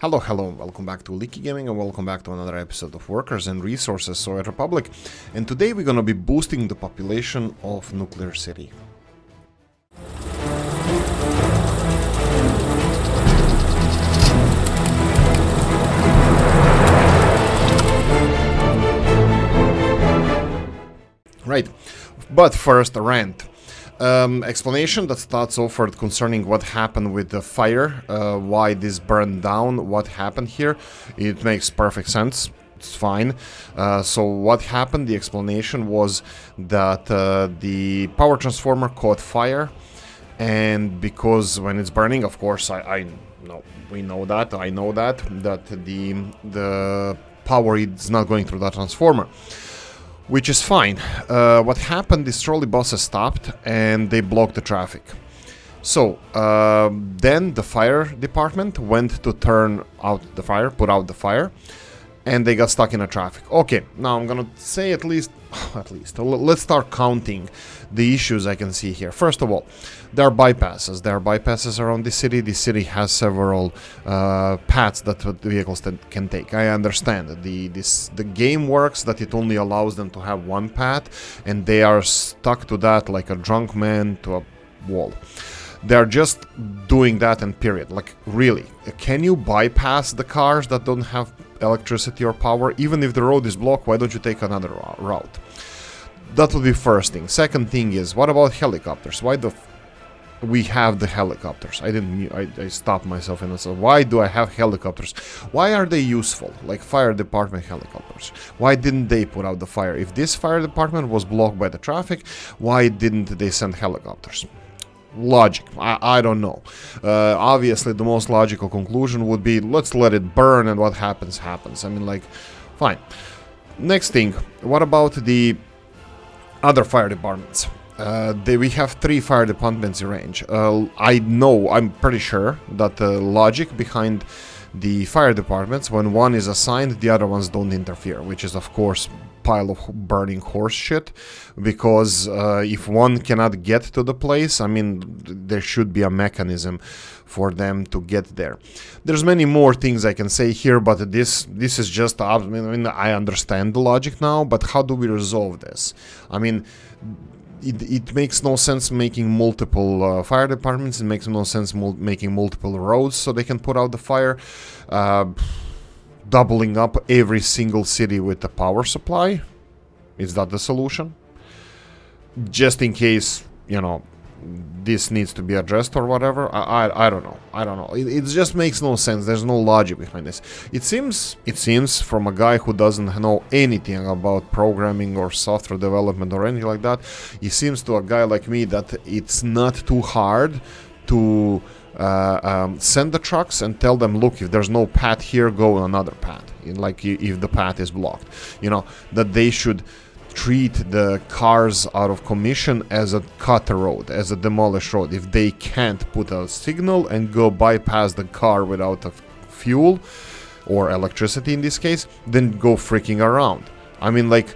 Hello, welcome back to Oolykee Gaming and welcome back to another episode of Workers and Resources Soviet Republic. And today we're gonna be boosting the population of Nuclear City. Right, but first a rant. Explanation that starts offered concerning what happened with the fire, why this burned down, what happened here. It makes perfect sense. It's fine. So what happened, the explanation was that the power transformer caught fire, and because when it's burning, of course, I know that the power is not going through that transformer. Which is fine. What happened is trolley buses stopped and they blocked the traffic. So then the fire department went to turn out the fire, put out the fire, and they got stuck in the traffic. Okay, now I'm gonna say at least, let's start counting the issues I can see here. First of all, there are bypasses. There are bypasses around the city. The city has several paths that the vehicles can take. I understand. The game works that it only allows them to have one path, and they are stuck to that like a drunk man to a wall. They're just doing that and period. Like, really, can you bypass the cars that don't have electricity or power? Even if the road is blocked, why don't you take another route? That would be first thing. Second thing is, what about helicopters? Why we have the helicopters? I stopped myself and I said, why do I have helicopters? Why are they useful? Like fire department helicopters. Why didn't they put out the fire? If this fire department was blocked by the traffic, why didn't they send helicopters? Logic. I don't know. Obviously, the most logical conclusion would be, let's let it burn and what happens, happens. I mean, like, fine. Next thing, what about the other fire departments? We have 3 fire departments in range. I'm pretty sure that the logic behind the fire departments, when one is assigned, the other ones don't interfere, which is, of course, pile of burning horse shit, because if one cannot get to the place, I mean, there should be a mechanism for them to get there. There's many more things I can say here, but this is just, I mean, I understand the logic now, but how do we resolve this? I mean, it makes no sense making multiple fire departments. It makes no sense making multiple roads so they can put out the fire. Doubling up every single city with the power supply. Is that the solution? Just in case, this needs to be addressed or whatever. I don't know. It just makes no sense. There's no logic behind this. It seems from a guy who doesn't know anything about programming or software development or anything like that, it seems to a guy like me that it's not too hard to send the trucks and tell them, look, if there's no path here, go on another path. Like if the path is blocked, that they should treat the cars out of commission as a cut road, as a demolished road. If they can't put a signal and go bypass the car without a fuel or electricity in this case, then go freaking around. I mean, like,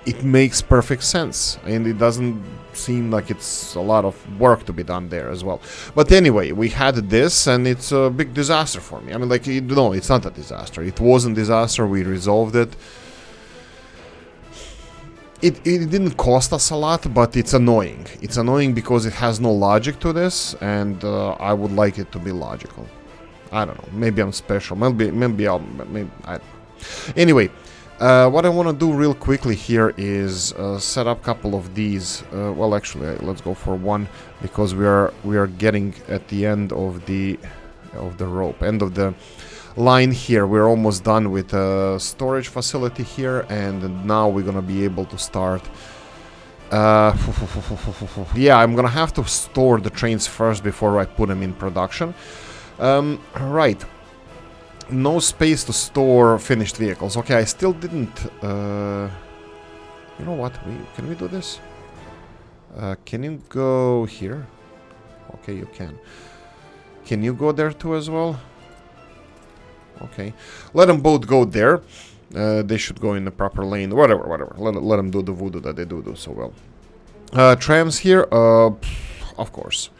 it makes perfect sense, and it doesn't seem like it's a lot of work to be done there as well. But anyway, we had this, and it's a big disaster for me. I mean, like, no, it's not a disaster. It wasn't a disaster. We resolved it. It didn't cost us a lot, but it's annoying. It's annoying because it has no logic to this, and I would like it to be logical. I don't know. Maybe I'm special. Maybe I don't know. Anyway. What I want to do real quickly here is set up a couple of these. Well, actually, let's go for one, because we are getting at the end of the rope, end of the line here. We're almost done with a storage facility here, and now we're gonna be able to start. Yeah, I'm gonna have to store the trains first before I put them in production. Right. No space to store finished vehicles. Okay, I still didn't... you know what? Can we do this? Can you go here? Okay, you can. Can you go there too as well? Okay. Let them both go there. They should go in the proper lane. Whatever. Let them do the voodoo that they do so well. Trams here? Of course.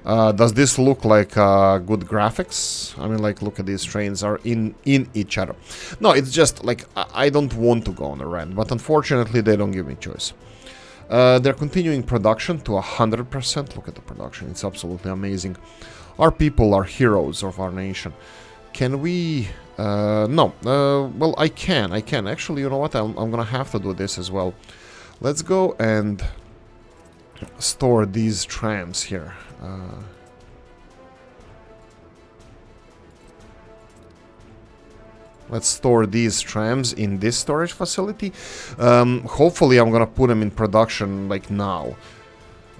Does this look like good graphics? I mean, like, look at these trains are in each other. No, it's just like I don't want to go on a rant, but unfortunately they don't give me choice. They're continuing production to 100%. Look at the production, it's absolutely amazing. Our people are heroes of our nation. Can we... no. Well, I can. Actually, you know what? I'm gonna have to do this as well. Let's go and store these trams here. Let's store these trams in this storage facility. Hopefully I'm gonna put them in production like now.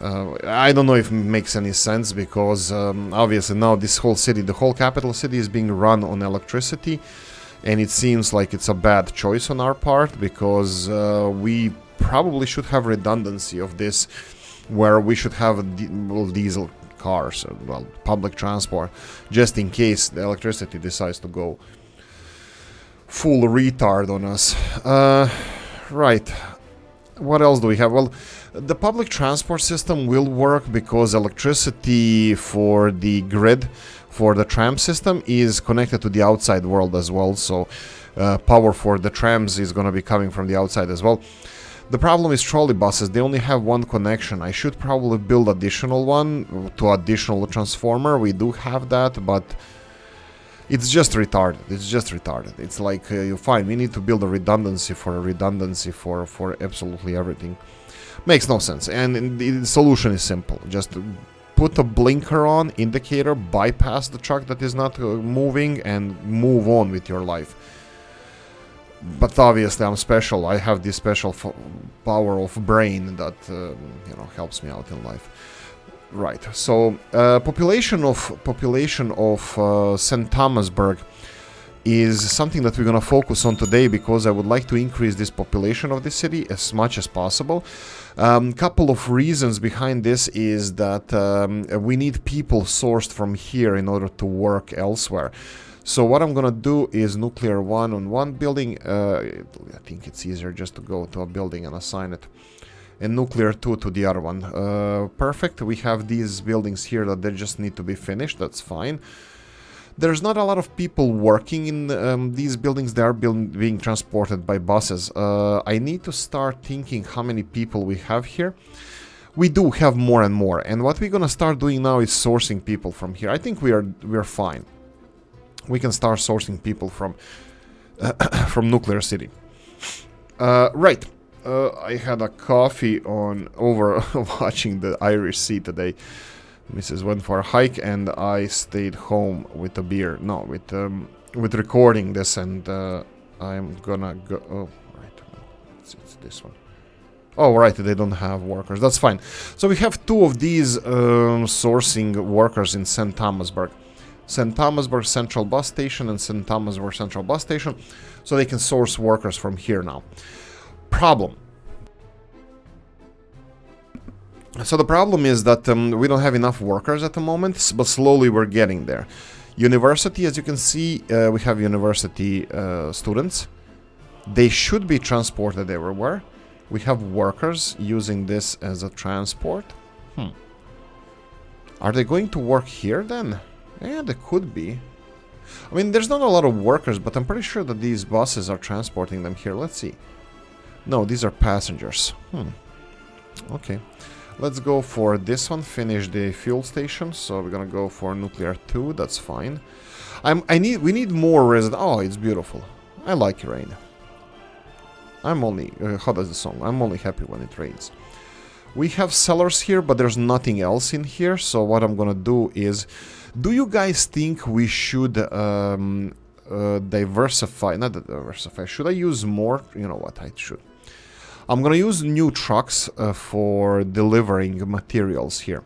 I don't know if it makes any sense because obviously now this whole city, the whole capital city is being run on electricity, and it seems like it's a bad choice on our part because we probably should have redundancy of this, where we should have diesel cars, well, public transport, just in case the electricity decides to go full retard on us. Right. What else do we have? Well, the public transport system will work because electricity for the grid, for the tram system, is connected to the outside world as well. So power for the trams is going to be coming from the outside as well. The problem is trolley buses. They only have one connection. I should probably build additional one to additional transformer. We do have that, but it's just retarded. It's like, fine, we need to build a redundancy for absolutely everything. Makes no sense. And the solution is simple. Just put a blinker on, indicator, bypass the truck that is not moving, and move on with your life. But obviously I'm special. I have this special power of brain that, you know, helps me out in life. Right, so population of St. Thomasburg is something that we're gonna focus on today because I would like to increase this population of the city as much as possible. Couple of reasons behind this is that we need people sourced from here in order to work elsewhere. So what I'm gonna do is nuclear 1 on one building. I think it's easier just to go to a building and assign it. And nuclear 2 to the other one. Perfect. We have these buildings here that they just need to be finished. That's fine. There's not a lot of people working in these buildings. They are being transported by buses. I need to start thinking how many people we have here. We do have more and more. And what we're gonna start doing now is sourcing people from here. I think we're fine. We can start sourcing people from from Nuclear City. Right. I had a coffee over watching the Irish Sea today. Mrs. went for a hike and I stayed home with a beer. No, with recording this, and I'm gonna go. Oh, right, it's this one. Oh, right, they don't have workers. That's fine. So we have two of these sourcing workers in St. Thomasburg. St. Thomasburg Central Bus Station and St. Thomasburg Central Bus Station. So they can source workers from here now. Problem. So the problem is that we don't have enough workers at the moment, but slowly we're getting there. University, as you can see, we have university students. They should be transported everywhere. We have workers using this as a transport. Are they going to work here then? Yeah, they could be. I mean, there's not a lot of workers, but I'm pretty sure that these buses are transporting them here. Let's see. No, these are passengers. Okay. Let's go for this one. Finish the fuel station. So we're gonna go for nuclear 2. That's fine. We need more resident. Oh, it's beautiful. I like rain. I'm only... how does the song? I'm only happy when it rains. We have cellars here, but there's nothing else in here. So what I'm gonna do is... Do you guys think we should diversify? Not diversify. Should I use more? You know what? I should. I'm gonna use new trucks for delivering materials here.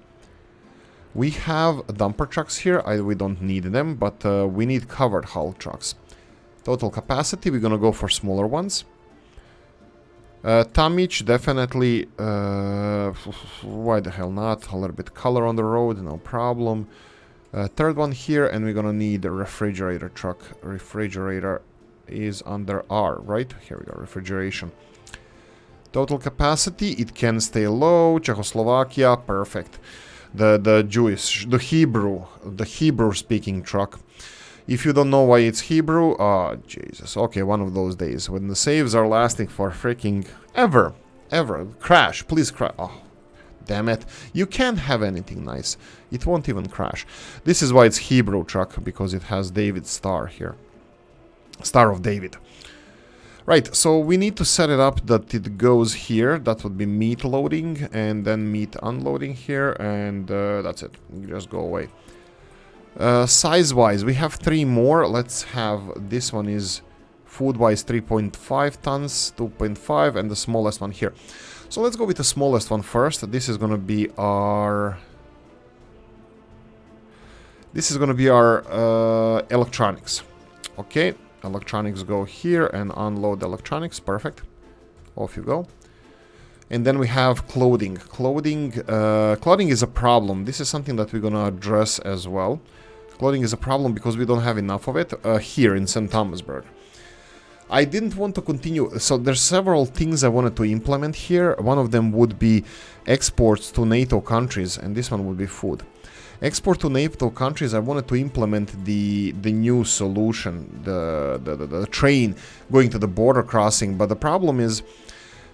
We have dumper trucks here. We don't need them, but we need covered hull trucks. Total capacity, we're gonna go for smaller ones. Tonnage, definitely. Why the hell not? A little bit color on the road, no problem. Third one here, and we're gonna need a refrigerator truck. Refrigerator is under R, right? Here we go, refrigeration. Total capacity, it can stay low. Czechoslovakia, perfect. The Jewish, the Hebrew speaking truck. If you don't know why it's Hebrew, oh Jesus. Okay, one of those days when the saves are lasting for freaking ever. Crash, please crash. Oh, damn it. You can't have anything nice. It won't even crash. This is why it's Hebrew truck, because it has David's star here. Star of David. Right, so we need to set it up that it goes here. That would be meat loading and then meat unloading here, and that's it. You just go away. Size-wise, we have 3 more. Let's have, this one is food-wise 3.5 tons, 2.5, and the smallest one here. So let's go with the smallest one first. This is gonna be our... electronics. Okay, electronics go here and unload electronics. Perfect. Off you go. And then we have clothing. Clothing is a problem. This is something that we're gonna address as well. Clothing is a problem because we don't have enough of it here in St. Thomasburg. I didn't want to continue, so there's several things I wanted to implement here. One of them would be exports to NATO countries, and this one would be food. Export to NATO countries, I wanted to implement the new solution, the train going to the border crossing, but the problem is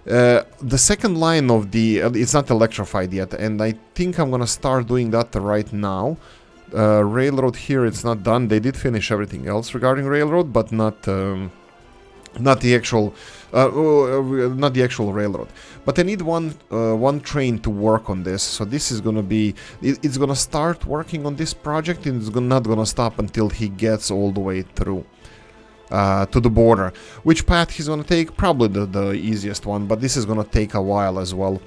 the second line of the, it's not electrified yet, and I think I'm gonna start doing that right now. Railroad here, it's not done. They did finish everything else regarding railroad, but not the actual railroad. But I need one train to work on this. So this is gonna be, it's gonna start working on this project, and it's not gonna stop until he gets all the way through to the border. Which path he's gonna take? Probably the easiest one, but this is gonna take a while as well.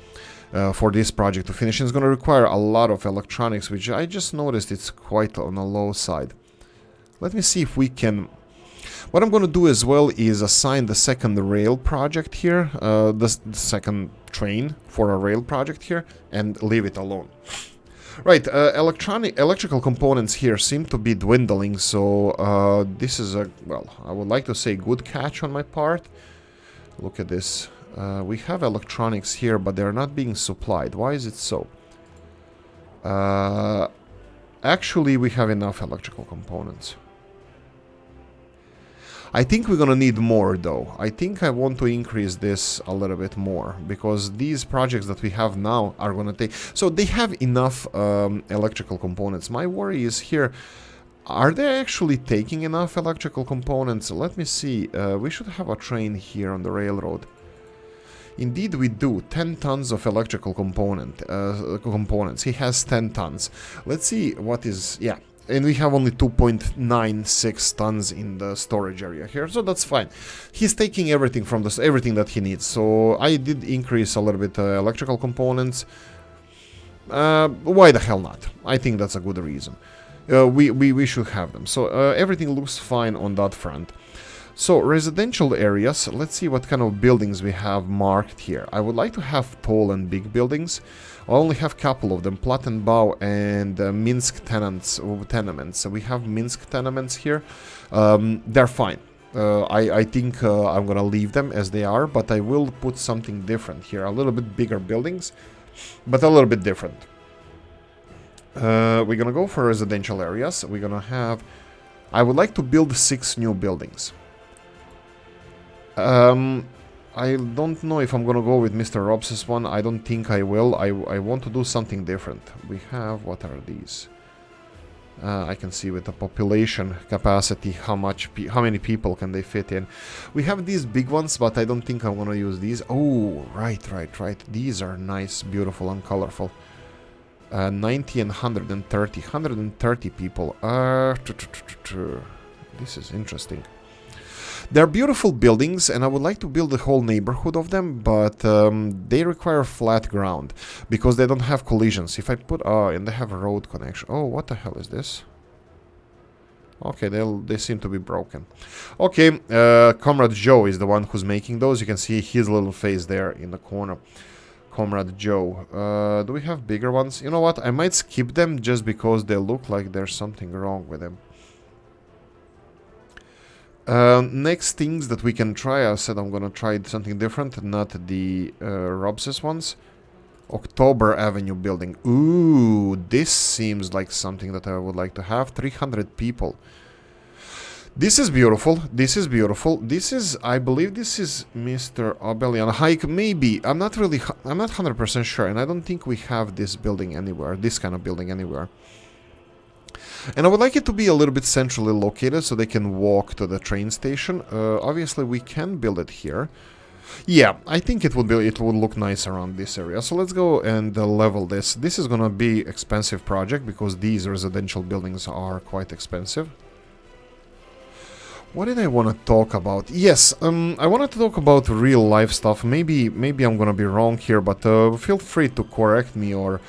For this project to finish. It's going to require a lot of electronics, which I just noticed it's quite on the low side. Let me see if we can... What I'm going to do as well is assign the second rail project here, the second train for a rail project here, and leave it alone. Right, electrical components here seem to be dwindling, so this is a, well, I would like to say good catch on my part. Look at this. We have electronics here, but they're not being supplied. Why is it so? Actually, we have enough electrical components. I think we're gonna need more, though. I think I want to increase this a little bit more, because these projects that we have now are gonna take... So they have enough electrical components. My worry is here, are they actually taking enough electrical components? Let me see. We should have a train here on the railroad. Indeed we do. 10 tons of electrical components. He has 10 tons. Let's see what is... Yeah. And we have only 2.96 tons in the storage area here, so that's fine. He's taking everything from this, everything that he needs. So I did increase a little bit electrical components. Why the hell not? I think that's a good reason. We should have them. So everything looks fine on that front. So residential areas, let's see what kind of buildings we have marked here. I would like to have tall and big buildings. I only have a couple of them, Plattenbau and Minsk tenements. So we have Minsk tenements here. They're fine. I think I'm gonna leave them as they are, but I will put something different here. A little bit bigger buildings, but a little bit different. We're gonna go for residential areas. We're gonna have... I would like to build 6 new buildings. I don't know if I'm gonna go with Mr. Robs's one. I don't think I will. I want to do something different. We have... what are these? I can see with the population capacity how many people can they fit in. We have these big ones, but I don't think I'm gonna use these. Oh, right. These are nice, beautiful, and colorful. 90 and 130. 130 people. This is interesting. They're beautiful buildings, and I would like to build a whole neighborhood of them, but they require flat ground, because they don't have collisions. If I put... and they have a road connection. Oh, what the hell is this? Okay, they seem to be broken. Okay, Comrade Joe is the one who's making those. You can see his little face there in the corner. Comrade Joe. Do we have bigger ones? You know what? I might skip them just because they look like there's something wrong with them. Next things that we can try, I said I'm gonna try something different, not the Robs's ones. October Avenue building. Ooh, this seems like something that I would like to have. 300 people. This is beautiful. This is beautiful. This is, I believe this is Mr. Obelian Hike. Maybe. I'm not 100% sure. And I don't think we have this building anywhere. This kind of building anywhere. And I would like it to be a little bit centrally located so they can walk to the train station. Obviously, we can build it here. Yeah, I think it would look nice around this area. So let's go and level this. This is gonna be expensive project because these residential buildings are quite expensive. What did I want to talk about? Yes, I wanted to talk about real life stuff. Maybe I'm gonna be wrong here, but feel free to correct me or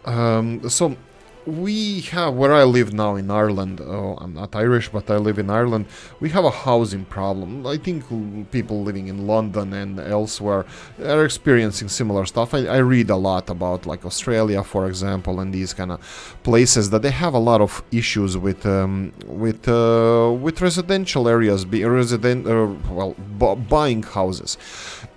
so. We have, where I live now in Ireland, I'm not Irish, but I live in Ireland, we have a housing problem. I think people living in London and elsewhere are experiencing similar stuff. I read a lot about like Australia, for example, and these kind of places that they have a lot of issues with residential areas, buying houses.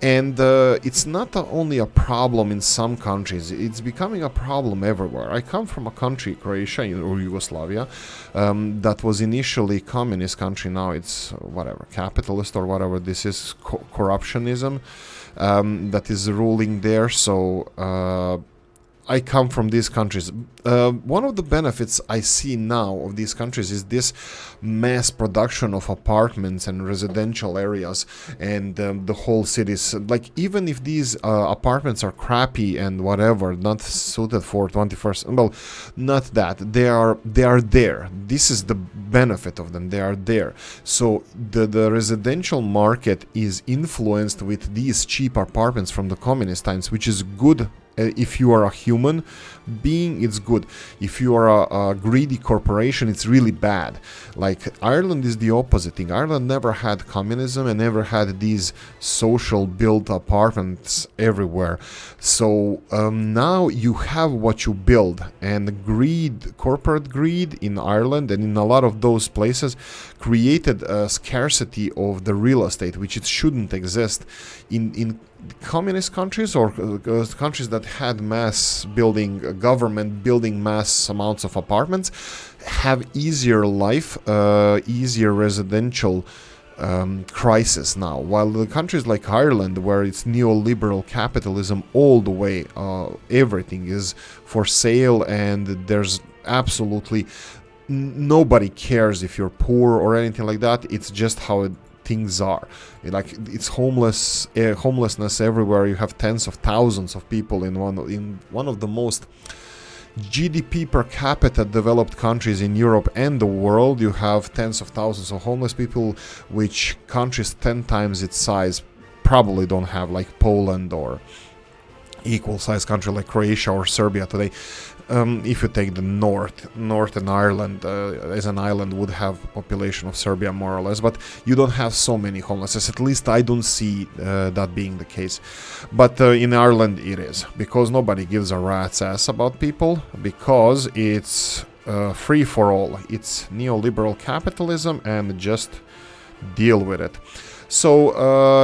And it's not only a problem in some countries, it's becoming a problem everywhere. I come from a country, Croatia or Yugoslavia, that was initially communist country. Now it's whatever, capitalist or whatever this is, corruptionism that is ruling there. So I come from these countries. One of the benefits I see now of these countries is this mass production of apartments and residential areas, and the whole cities. Like, even if these apartments are crappy and whatever, not suited for 21st, well, not that, they are there. This is the benefit of them. They are there. So the residential market is influenced with these cheap apartments from the communist times, which is good. If you are a human being, it's good. If you are a greedy corporation, it's really bad. Like, Ireland is the opposite thing. Ireland never had communism and never had these social built apartments everywhere. So now you have what you build, and greed, corporate greed in Ireland and in a lot of those places created a scarcity of the real estate, which it shouldn't exist in communist countries or countries that had mass building, government building mass amounts of apartments, have easier life, easier residential crisis now. While the countries like Ireland, where it's neoliberal capitalism all the way, everything is for sale and there's absolutely nobody cares if you're poor or anything like that. It's just how things are. Like, it's homelessness everywhere. You have tens of thousands of people in one of the most GDP per capita developed countries in Europe and the world. You have tens of thousands of homeless people, which countries 10 times its size probably don't have, like Poland or equal sized country like Croatia or Serbia today. If you take the Northern Ireland as an island would have population of Serbia more or less, but you don't have so many homeless. At least I don't see that being the case. But in Ireland it is, because nobody gives a rat's ass about people, because it's free for all. It's neoliberal capitalism, and just deal with it. So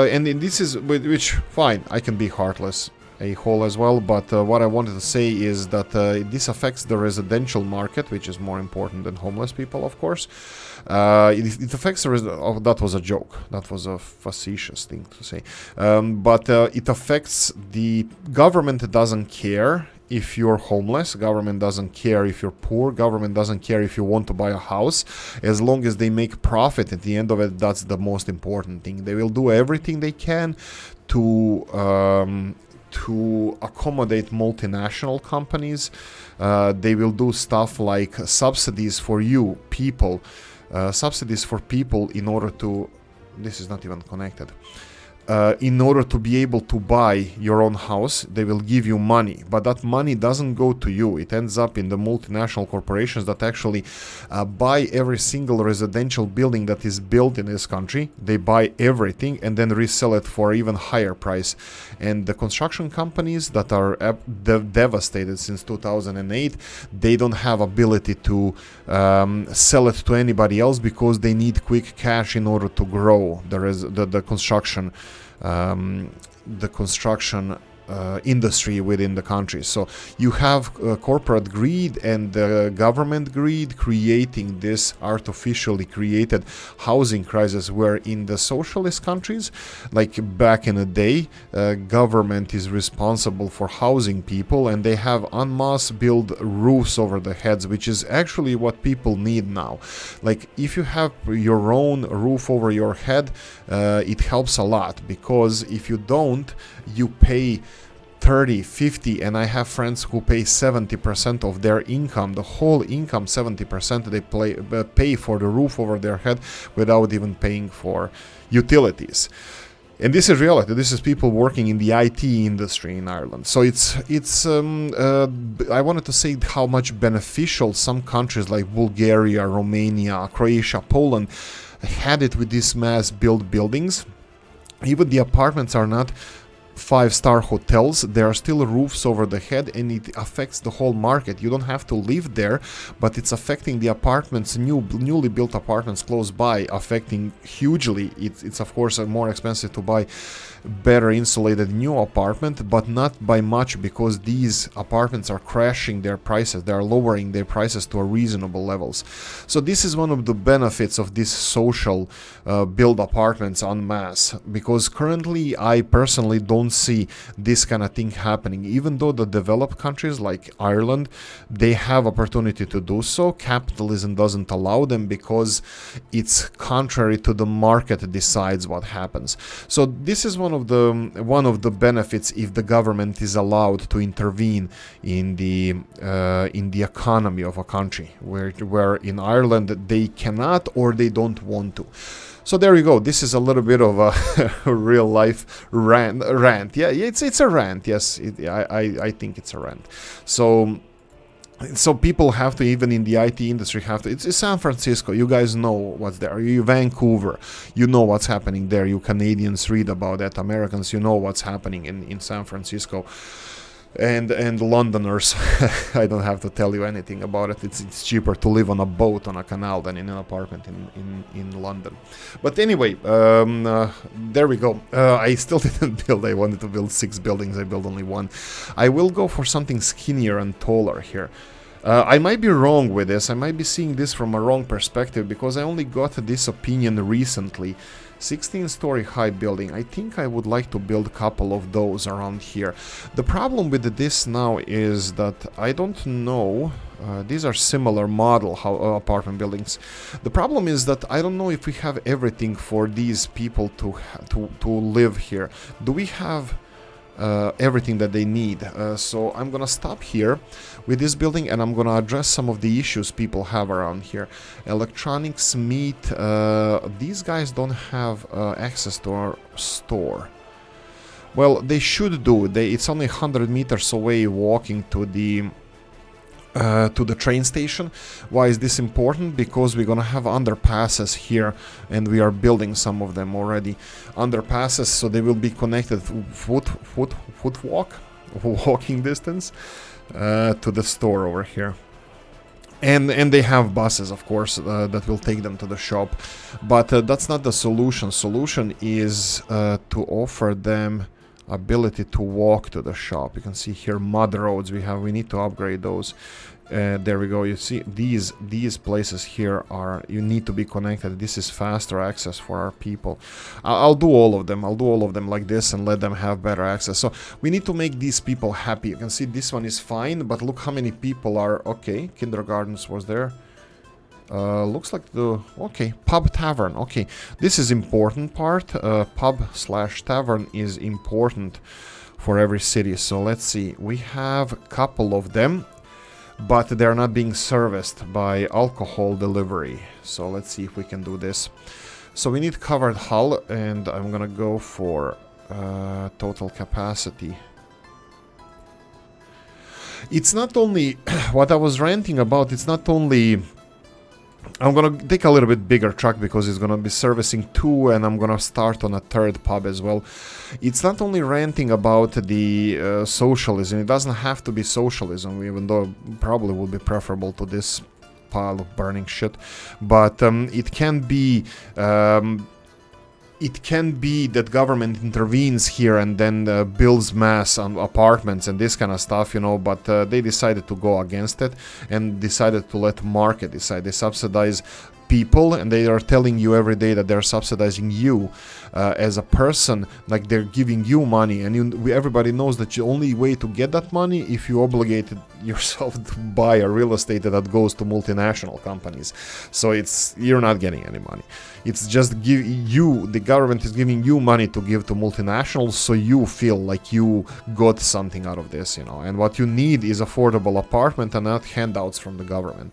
and this is, which fine, I can be heartless a whole as well, but what I wanted to say is that this affects the residential market, which is more important than homeless people, of course. It affects the that was a joke. That was a facetious thing to say. But it affects the government. Doesn't care if you're homeless. Government doesn't care if you're poor. Government doesn't care if you want to buy a house. As long as they make profit at the end of it, that's the most important thing. They will do everything they can to accommodate multinational companies. They will do stuff like subsidies for you, people. Subsidies for people in order to... This is not even connected. In order to be able to buy your own house, they will give you money. But that money doesn't go to you. It ends up in the multinational corporations that actually buy every single residential building that is built in this country. They buy everything and then resell it for even higher price. And the construction companies that are devastated since 2008, they don't have ability to sell it to anybody else, because they need quick cash in order to grow the construction industry within the country. So you have corporate greed and government greed creating this artificially created housing crisis, where in the socialist countries, like back in the day, government is responsible for housing people, and they have en masse build roofs over the heads, which is actually what people need now. Like if you have your own roof over your head, it helps a lot, because if you don't, you pay 30, 50, and I have friends who pay 70% of their income, the whole income, 70% they pay for the roof over their head without even paying for utilities. And this is reality. This is people working in the IT industry in Ireland. So I wanted to say how much beneficial some countries like Bulgaria, Romania, Croatia, Poland had it with these mass built buildings. Even the apartments are not 5-star hotels, there are still roofs over the head, and it affects the whole market. You don't have to live there, but it's affecting the apartments, newly built apartments close by, affecting hugely. It's of course more expensive to buy better insulated new apartment, but not by much, because these apartments are crashing their prices. They are lowering their prices to a reasonable levels. So this is one of the benefits of this social build apartments en masse, because currently I personally don't see this kind of thing happening. Even though the developed countries like Ireland, they have opportunity to do so, capitalism doesn't allow them, because it's contrary to the market decides what happens. So this is one of the benefits if the government is allowed to intervene in the economy of a country, where in Ireland they cannot or they don't want to. So there you go. This is a little bit of a real life rant. Yeah, it's a rant. Yes, I think it's a rant. So people have to, even in the IT industry, have to. It's San Francisco. You guys know what's there. You Vancouver, you know what's happening there. You Canadians read about that. Americans, you know what's happening in San Francisco. And Londoners, I don't have to tell you anything about it. It's cheaper to live on a boat on a canal than in an apartment in London. But anyway, there we go. I still didn't build. I wanted to build 6 buildings. I built only 1. I will go for something skinnier and taller here. I might be wrong with this. I might be seeing this from a wrong perspective, because I only got this opinion recently. 16-story high building. I think I would like to build a couple of those around here. The problem with this now is that I don't know. These are similar model apartment buildings. The problem is that I don't know if we have everything for these people to live here. Do we have everything that they need? So I'm gonna stop here with this building, and I'm gonna address some of the issues people have around here. Electronics, meat, these guys don't have access to our store. Well, they should do. It's only 100 meters away walking to the train station. Why is this important? Because we're gonna have underpasses here, and we are building some of them already. Underpasses, so they will be connected walking distance to the store over here. And they have buses, of course, that will take them to the shop. But that's not the solution. Solution is to offer them ability to walk to the shop. You can see here mud roads we need to upgrade those. There we go. You see these places here are, you need to be connected. This is faster access for our people. I'll do all of them. I'll do all of them like this and let them have better access. So we need to make these people happy. You can see this one is fine, but look how many people are. Okay, kindergartens was there. Looks like okay, pub tavern. Okay, this is important part. Pub/tavern is important for every city. So let's see, we have a couple of them, but they're not being serviced by alcohol delivery. So let's see if we can do this. So we need covered hull, and I'm gonna go for total capacity. It's not only what I was ranting about. It's not only. I'm gonna take a little bit bigger truck because it's gonna be servicing 2, and I'm gonna start on a 3rd pub as well. It's not only ranting about the socialism. It doesn't have to be socialism, even though it probably would be preferable to this pile of burning shit. But it can be it can be that government intervenes here and then builds mass apartments and this kind of stuff, but they decided to go against it and decided to let market decide. They subsidize people, and they are telling you every day that they're subsidizing you as a person, like they're giving you money, and everybody knows that the only way to get that money if you obligated yourself to buy a real estate that goes to multinational companies. So you're not getting any money. It's just the government is giving you money to give to multinationals, so you feel like you got something out of this, and what you need is affordable apartment and not handouts from the government.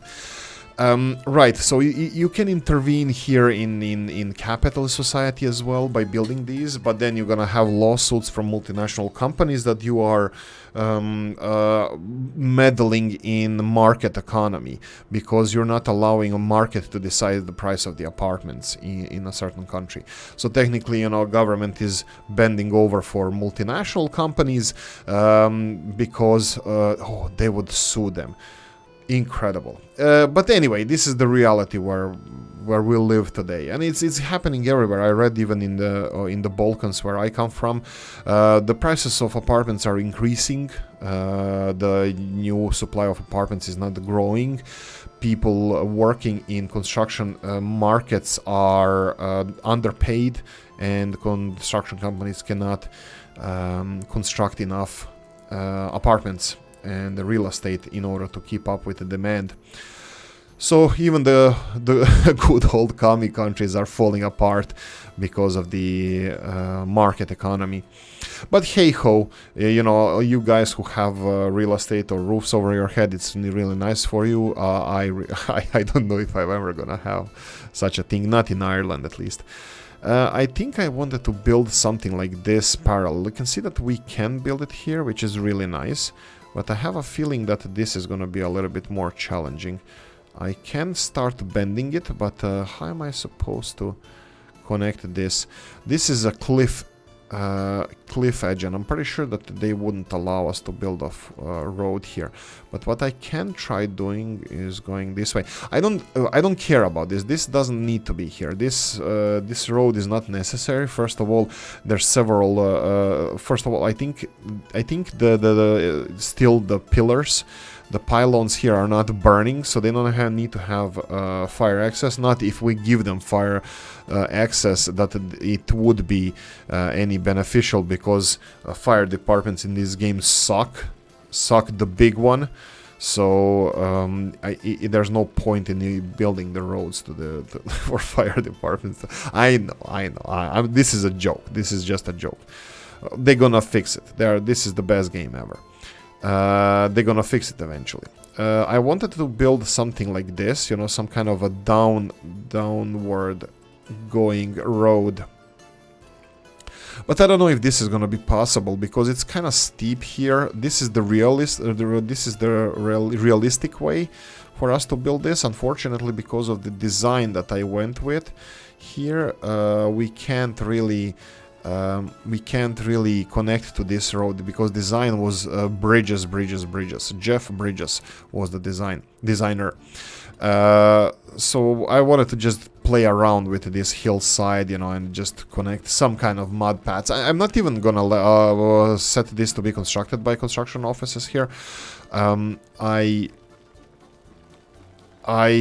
Right, so you can intervene here in capitalist society as well by building these, but then you're gonna have lawsuits from multinational companies that you are meddling in market economy, because you're not allowing a market to decide the price of the apartments in a certain country. So technically, government is bending over for multinational companies because they would sue them. Incredible. But anyway, this is the reality where we live today, and it's happening everywhere. I read even in the Balkans where I come from, the prices of apartments are increasing. The new supply of apartments is not growing. People working in construction markets are underpaid, and construction companies cannot construct enough apartments and the real estate in order to keep up with the demand. So even the good old commie countries are falling apart because of the market economy. But hey ho, you guys who have real estate or roofs over your head, it's really nice for you. I don't know if I'm ever gonna have such a thing, not in Ireland at least. I think I wanted to build something like this parallel. You can see that we can build it here, which is really nice. But I have a feeling that this is going to be a little bit more challenging. I can start bending it, but how am I supposed to connect this? This is a cliff edge, and I'm pretty sure that they wouldn't allow us to build a road here. But what I can try doing is going this way. I don't care about this. This doesn't need to be here. This road is not necessary. First of all, there's several. First of all, I think the still the pillars, the pylons here are not burning, so they don't need to have fire access. Not if we give them fire access, that it would be any beneficial, because fire departments in these games suck the big one. So there's no point in building the roads for fire departments. I know. This is a joke. This is just a joke. They're gonna fix it. This is the best game ever. They're gonna fix it eventually. I wanted to build something like this, some kind of a downward going road. But I don't know if this is gonna be possible, because it's kind of steep here. This is the realistic way for us to build this. Unfortunately, because of the design that I went with here, we can't really connect to this road, because design was Bridges. Jeff Bridges was the designer. So I wanted to just play around with this hillside, and just connect some kind of mud paths. I'm not even gonna set this to be constructed by construction offices here. I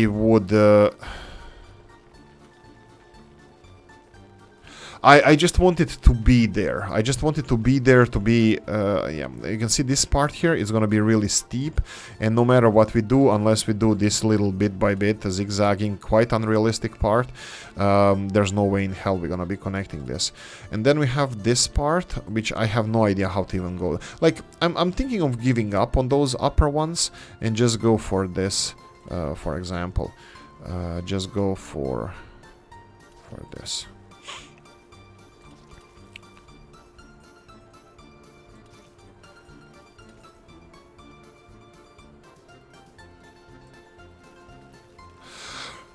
would. I just wanted to be there. I just wanted to be there to be, yeah, you can see this part here is going to be really steep, and no matter what we do, unless we do this little bit by bit, zigzagging, quite unrealistic part, there's no way in hell we're going to be connecting this. And then we have this part, which I have no idea how to even go. Like, I'm thinking of giving up on those upper ones and just go for this, for example. Just go for this.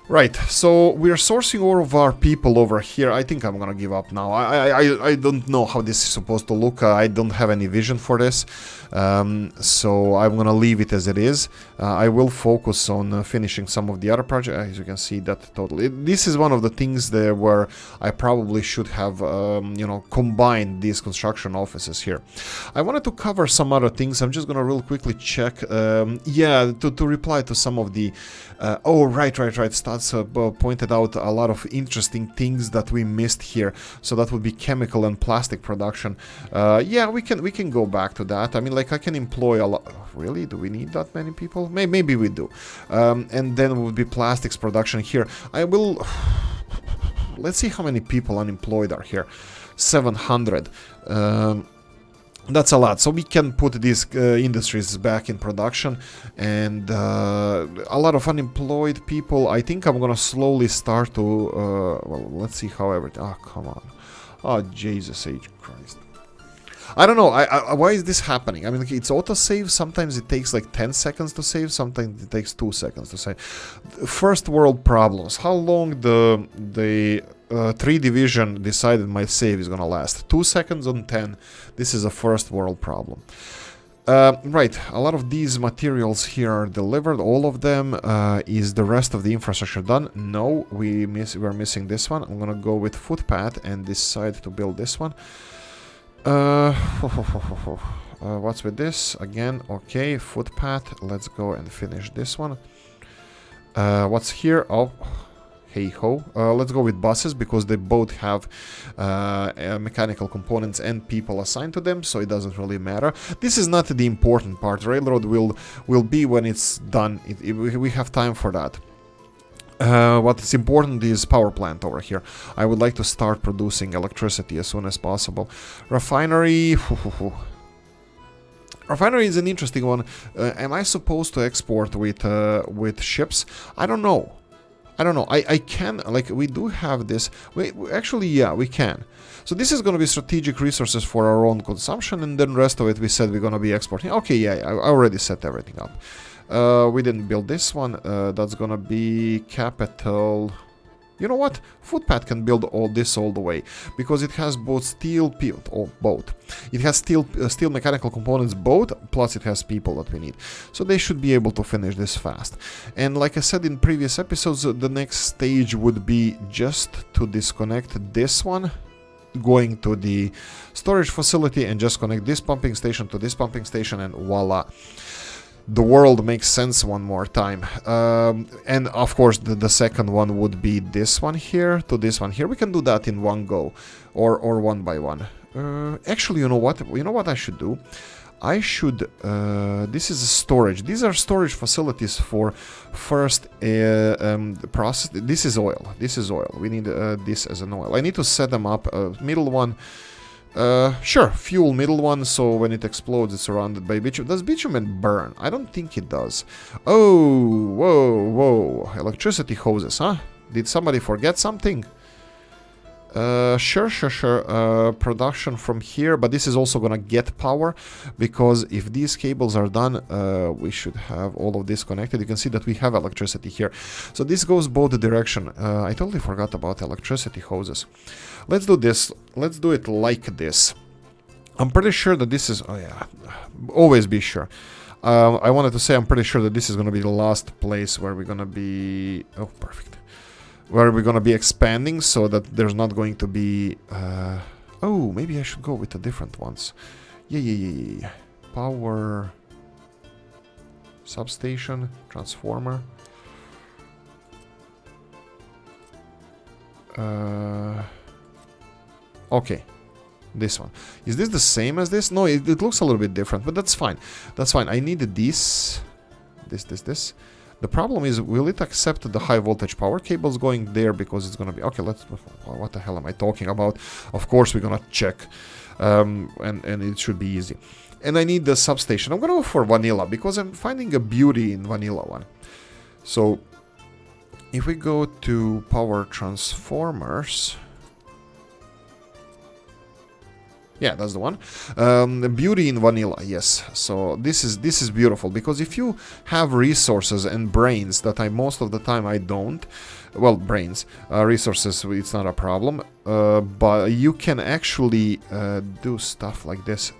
Right, so we're sourcing all of our people over here. I think I'm gonna give up now. I don't know how this is supposed to look. I don't have any vision for this. So I'm gonna leave it as it is. I will focus on finishing some of the other projects. As you can see, that totally... This is one of the things there where I probably should have, you know, combined these construction offices here. I wanted to cover some other things. I'm just gonna real quickly check. Yeah, to reply to some of the... oh, right. Stats pointed out a lot of interesting things that we missed here. So that would be chemical and plastic production. Yeah, we can go back to that. I mean, like, I can employ a lot. Really? Do we need that many people? Maybe we do. And then would be plastics production here. I will... Let's see how many people unemployed are here. 700. That's a lot, so we can put these industries back in production, and a lot of unemployed people. I think I'm gonna slowly start to, well, let's see how everything, oh, come on. Oh, Jesus H. Christ. I don't know, why is this happening? I mean, it's autosave, sometimes it takes like 10 seconds to save, sometimes it takes 2 seconds to save. First world problems. How long the 3 division decided my save is gonna last? 2 seconds on 10. This is a first world problem. Right, a lot of these materials here are delivered, all of them. Is the rest of the infrastructure done? No, we're missing this one. I'm gonna go with footpath and decide to build this one. What's with this? Again, okay, footpath. Let's go and finish this one. What's here? Oh, hey ho. Let's go with buses because they both have mechanical components and people assigned to them, so it doesn't really matter. This is not the important part. Railroad will be when it's done. We have time for that. What is important is power plant over here. I would like to start producing electricity as soon as possible. Refinery. Refinery is an interesting one. Am I supposed to export with ships? I don't know. I can, like, we do have this. Actually, yeah, we can. So this is going to be strategic resources for our own consumption, and then the rest of it we said we're going to be exporting. Okay, yeah, I already set everything up. We didn't build this one. That's gonna be capital. You know what? Footpath can build all this all the way because it has both steel, both. It has steel mechanical components both, plus it has people that we need. So they should be able to finish this fast. And like I said in previous episodes, the next stage would be just to disconnect this one, going to the storage facility, and just connect this pumping station to this pumping station, and voila. The world makes sense one more time. And of course the second one would be this one here to this one here. We can do that in one go, or one by one. Actually, you know what I should do? I should, this is a storage. These are storage facilities for first process. This is oil. We need this as an oil. I need to set them up. Middle one. Sure, fuel middle one, so when it explodes it's surrounded by bitumen. Does bitumen burn? I don't think it does. Oh, whoa. Electricity hoses, huh? Did somebody forget something? Sure. Production from here, but this is also gonna get power, because if these cables are done, we should have all of this connected. You can see that we have electricity here. So this goes both direction. I totally forgot about electricity hoses. Let's do this. Let's do it like this. I'm pretty sure that this is... Oh yeah, always be sure. I wanted to say I'm pretty sure that this is gonna be the last place where we're gonna be... Oh, perfect. Where we're gonna be expanding, so that there's not going to be... Oh, maybe I should go with the different ones. Yeah. Power... Substation, transformer. Okay. This one. Is this the same as this? No, it looks a little bit different, but that's fine. That's fine. I need this. This. The problem is, will it accept the high voltage power cables going there, because it's going to be... Okay, let's... What the hell am I talking about? Of course, we're going to check. And it should be easy. And I need the substation. I'm going to go for vanilla, because I'm finding a beauty in vanilla one. So, if we go to power transformers... Yeah, that's the one. Beauty in vanilla, yes. So this is beautiful, because if you have resources and brains that most of the time I don't, well, brains, resources, it's not a problem, but you can actually do stuff like this.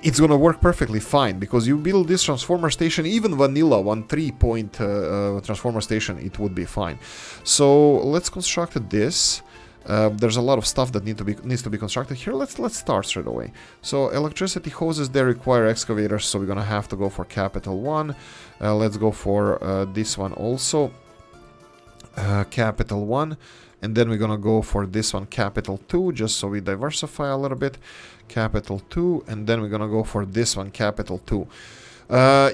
It's gonna work perfectly fine, because you build this transformer station, even vanilla 1.3 point transformer station, it would be fine. So let's construct this. There's a lot of stuff that needs to be constructed here. Let's start straight away. So electricity hoses, they require excavators, so we're gonna have to go for capital 1. Let's go for this one also, capital 1, and then we're gonna go for this one, capital 2, just so we diversify a little bit, capital 2, and then we're gonna go for this one, capital 2.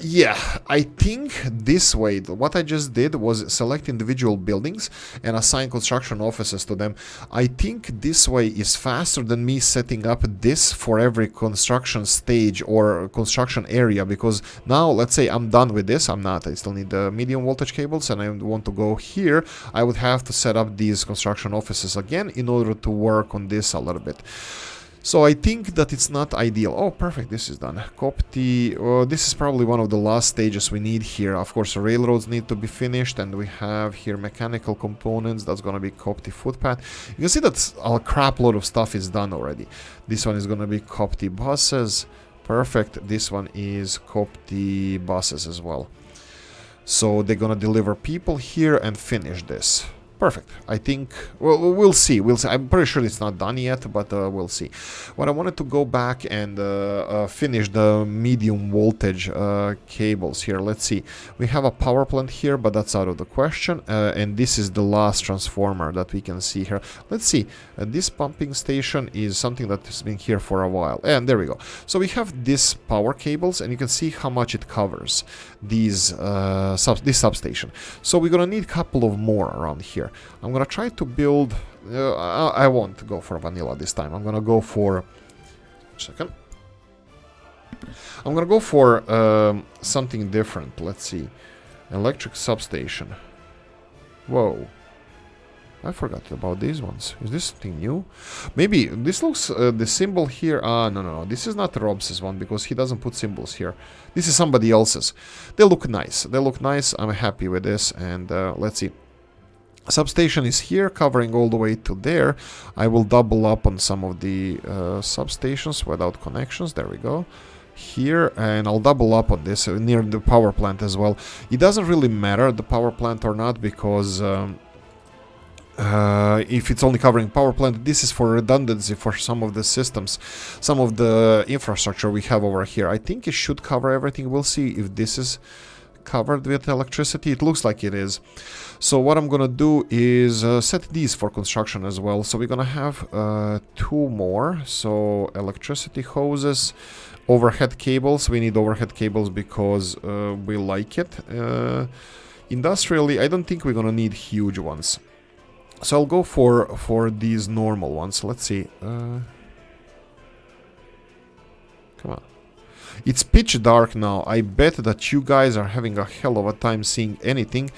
Yeah, I think this way, what I just did was select individual buildings and assign construction offices to them. I think this way is faster than me setting up this for every construction stage or construction area, because now, let's say I'm done with this, I'm not, I still need the medium voltage cables and I want to go here. I would have to set up these construction offices again in order to work on this a little bit. So I think that it's not ideal. Oh, perfect, this is done. Copy, this is probably one of the last stages we need here. Of course, railroads need to be finished, and we have here mechanical components. That's gonna be Copy footpath. You can see that a crap load of stuff is done already. This one is gonna be Copy buses. Perfect. This one is Copy buses as well. So they're gonna deliver people here and finish this. Perfect. I think, well, we'll see. We'll see. I'm pretty sure it's not done yet, but we'll see. What I wanted to go back and finish the medium voltage cables here. Let's see. We have a power plant here, but that's out of the question. And this is the last transformer that we can see here. Let's see. This pumping station is something that has been here for a while. And there we go. So we have these power cables, and you can see how much it covers these this substation. So we're gonna need a couple of more around here. I'm gonna try to build. I won't go for vanilla this time. I'm gonna go for. Second. I'm gonna go for something different. Let's see. Electric substation. Whoa. I forgot about these ones. Is this something new? Maybe this looks the symbol here. No. This is not Rob's one, because he doesn't put symbols here. This is somebody else's. They look nice. They look nice. I'm happy with this. And let's see. Substation is here, covering all the way to there. I will double up on some of the substations without connections. There we go. Here, and I'll double up on this near the power plant as well. It doesn't really matter the power plant or not, because if it's only covering power plant, this is for redundancy for some of the systems, some of the infrastructure we have over here. I think it should cover everything. We'll see if this is covered with electricity. It looks like it is. So what I'm gonna do is set these for construction as well. So we're gonna have 2 more. So electricity hoses, overhead cables. We need overhead cables because we like it. Industrially, I don't think we're gonna need huge ones. So I'll go for these normal ones. Let's see. Come on. It's pitch dark now. I bet that you guys are having a hell of a time seeing anything.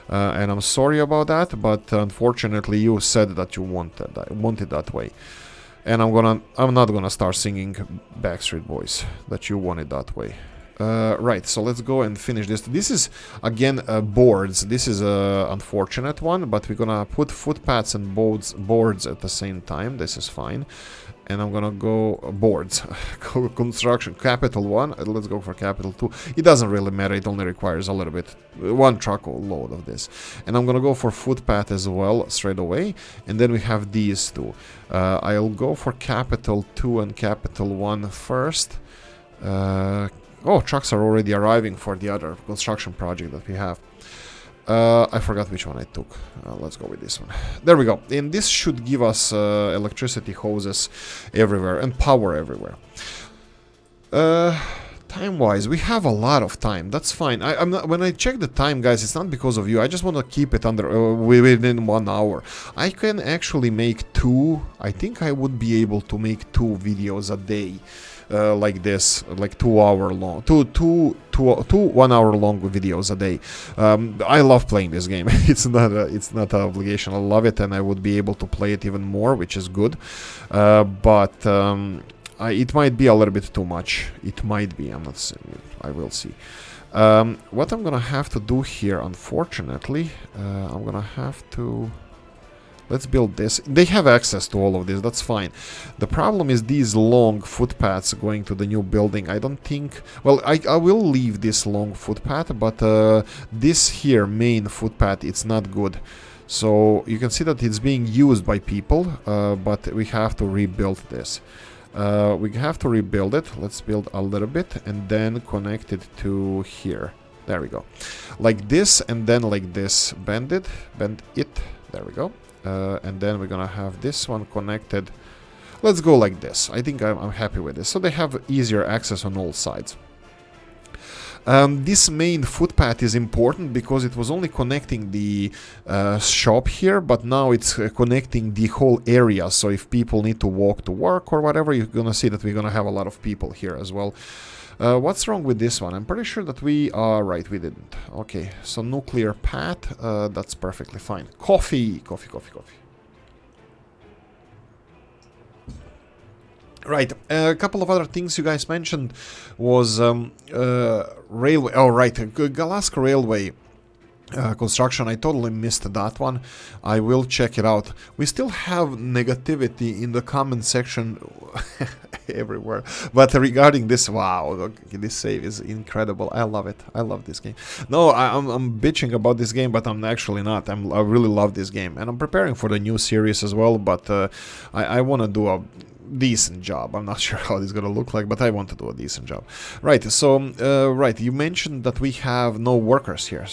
And I'm sorry about that, but unfortunately you said that you want it that way. And I'm not gonna start singing Backstreet Boys that you want it that way. Right, so let's go and finish this. This is, again, boards. This is a unfortunate one, but we're gonna put footpaths and boards at the same time. This is fine. And I'm gonna go boards. Construction, capital 1. Let's go for capital 2. It doesn't really matter. It only requires a little bit, 1 truck load of this. And I'm gonna go for footpath as well straight away. And then we have these 2. I'll go for capital 2 and capital 1 first. Oh, trucks are already arriving for the other construction project that we have. I forgot which one I took. Let's go with this one. There we go. And this should give us electricity hoses everywhere and power everywhere. Time-wise, we have a lot of time. That's fine. I'm not, when I check the time, guys, it's not because of you. I just want to keep it under within 1 hour. I can actually make 2. I think I would be able to make 2 videos a day. like this, like 2 hour long, two 1 hour long videos a day. I love playing this game. It's not an obligation. I love it, and I would be able to play it even more, which is good. But it might be a little bit too much. It might be. I'm not saying. I will see. What I'm gonna have to do here, unfortunately, I'm gonna have to... Let's build this. They have access to all of this, that's fine. The problem is these long footpaths going to the new building. I don't think... Well, I will leave this long footpath, but this here, main footpath, it's not good. So you can see that it's being used by people, but we have to rebuild this. We have to rebuild it. Let's build a little bit and then connect it to here. There we go. Like this and then like this. Bend it. There we go. And then we're gonna have this one connected. Let's go like this. I think I'm happy with this. So they have easier access on all sides. This main footpath is important because it was only connecting the shop here, but now it's connecting the whole area. So if people need to walk to work or whatever, you're gonna see that we're gonna have a lot of people here as well. What's wrong with this one? I'm pretty sure that we are right. We didn't. Okay, so nuclear path. That's perfectly fine. Coffee. Right, a couple of other things you guys mentioned was railway. Oh, right, Galaska Railway construction. I totally missed that one. I will check it out. We still have negativity in the comment section everywhere. But regarding this, wow, okay, this save is incredible. I love it. I love this game. No, I'm bitching about this game, but I'm actually not. I really love this game, and I'm preparing for the new series as well. But I want to do a decent job. I'm not sure how this is gonna look like, but I want to do a decent job. Right, so right, you mentioned that we have no workers here.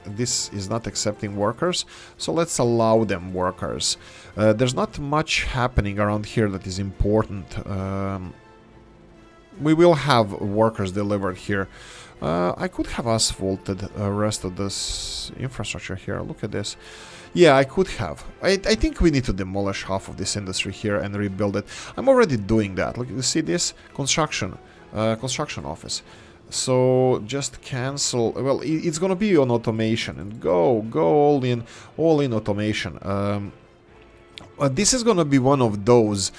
This is not accepting workers, so let's allow them workers. There's not much happening around here that is important. We will have workers delivered here. I could have asphalted the rest of this infrastructure here. Look at this. Yeah, I could have. I think we need to demolish half of this industry here and rebuild it. I'm already doing that. Look, you see this? Construction office. So just cancel. Well, it's gonna be on automation and go all in automation. This is gonna be one of those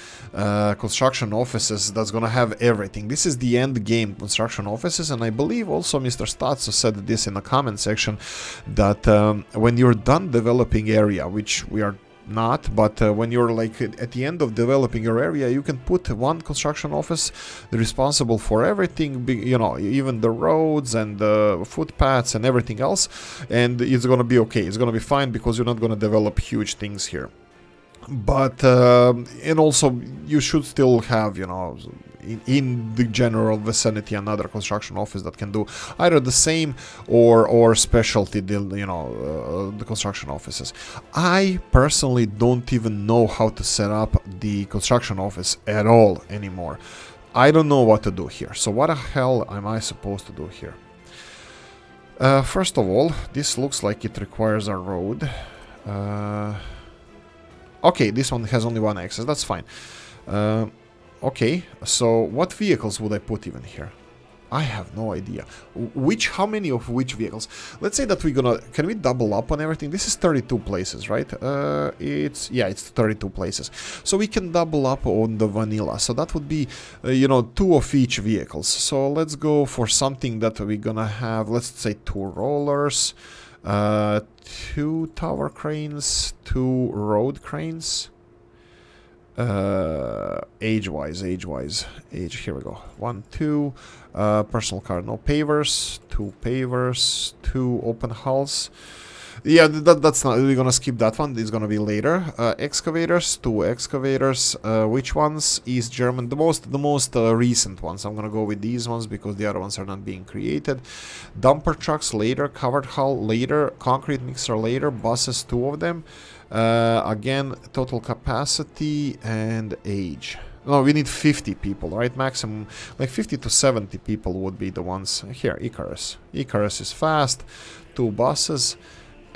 construction offices that's gonna have everything. This is the end game construction offices, and I believe also Mr. Statsu said this in the comment section that when you're done developing area, which we are not, but when you're like at the end of developing your area, you can put one construction office responsible for everything, you know, even the roads and the footpaths and everything else, and it's gonna be okay. It's gonna be fine because you're not gonna develop huge things here. But and also you should still have, you know, in the general vicinity another construction office that can do either the same or specialty, you know, the construction offices. I personally don't even know how to set up the construction office at all anymore. I don't know what to do here. So what the hell am I supposed to do here? First of all, this looks like it requires a road. Okay, this one has only one access, that's fine. Okay, so what vehicles would I put even here? I have no idea. How many of which vehicles? Let's say that we're gonna... Can we double up on everything? This is 32 places, right? It's 32 places. So we can double up on the vanilla. So that would be, you know, 2 of each vehicles. So let's go for something that we're gonna have, let's say 2 rollers. 2 tower cranes, 2 road cranes. Age-wise, here we go. 1, 2, personal car, no pavers, 2 pavers, 2 open hulls. Yeah, that's not, we're gonna skip that one, it's gonna be later. Excavators, 2 excavators. Which ones? East German, the most recent ones. I'm gonna go with these ones because the other ones are not being created. Dumper trucks later, covered hull later, concrete mixer later, buses, 2 of them. Again, total capacity and age. No, we need 50 people, right? Maximum, like 50 to 70 people would be the ones. Here, Icarus. Icarus is fast, 2 buses.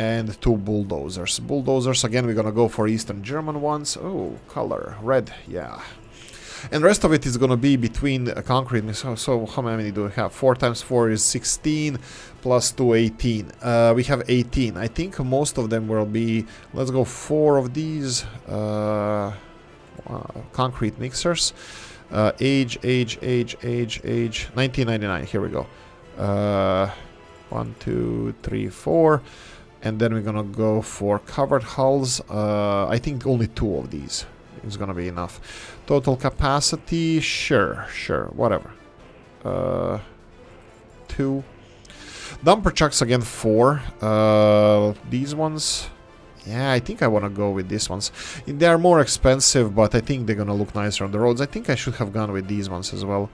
And 2 bulldozers. Bulldozers, again, we're gonna go for Eastern German ones. Oh, color, red, yeah. And the rest of it is gonna be between concrete. So how many do we have? 4 times 4 is 16, plus 2, 18. We have 18. I think most of them will be, let's go 4 of these concrete mixers. Age, 1999, here we go. 1, 2, 3, 4. And then we're gonna go for covered hulls. I think only 2 of these is gonna be enough. Total capacity, sure, whatever. 2. Dumper trucks again, 4. These ones, yeah, I think I wanna go with these ones. They are more expensive, but I think they're gonna look nicer on the roads. I think I should have gone with these ones as well.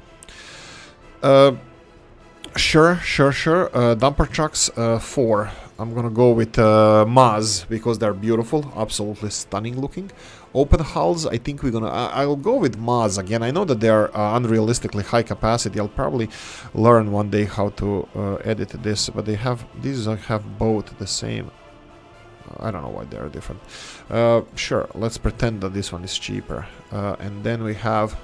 Sure. Dumper trucks, 4. I'm gonna go with Maz because they're beautiful, absolutely stunning looking. Open hulls, I think we're gonna. I'll go with Maz again. I know that they are unrealistically high capacity. I'll probably learn one day how to edit this, but they have these have both the same. I don't know why they are different. Sure, let's pretend that this one is cheaper, and then we have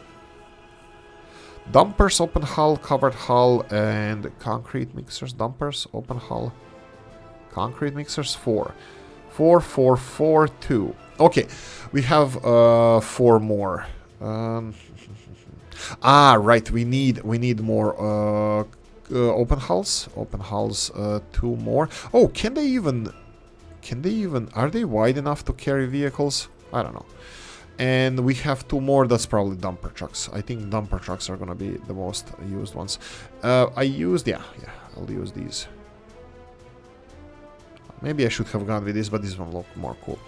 dumpers, open hull, covered hull, and concrete mixers. Dumpers, open hull, concrete mixers, 4. 4, 4, 4, 2. Okay, we have 4 more. Right, we need more open hulls. Open hulls, 2 more. Oh, can they even are they wide enough to carry vehicles? I don't know. And we have 2 more. That's probably dumper trucks. I think dumper trucks are gonna be the most used ones. I'll use these. Maybe I should have gone with this, but this one looked more cool.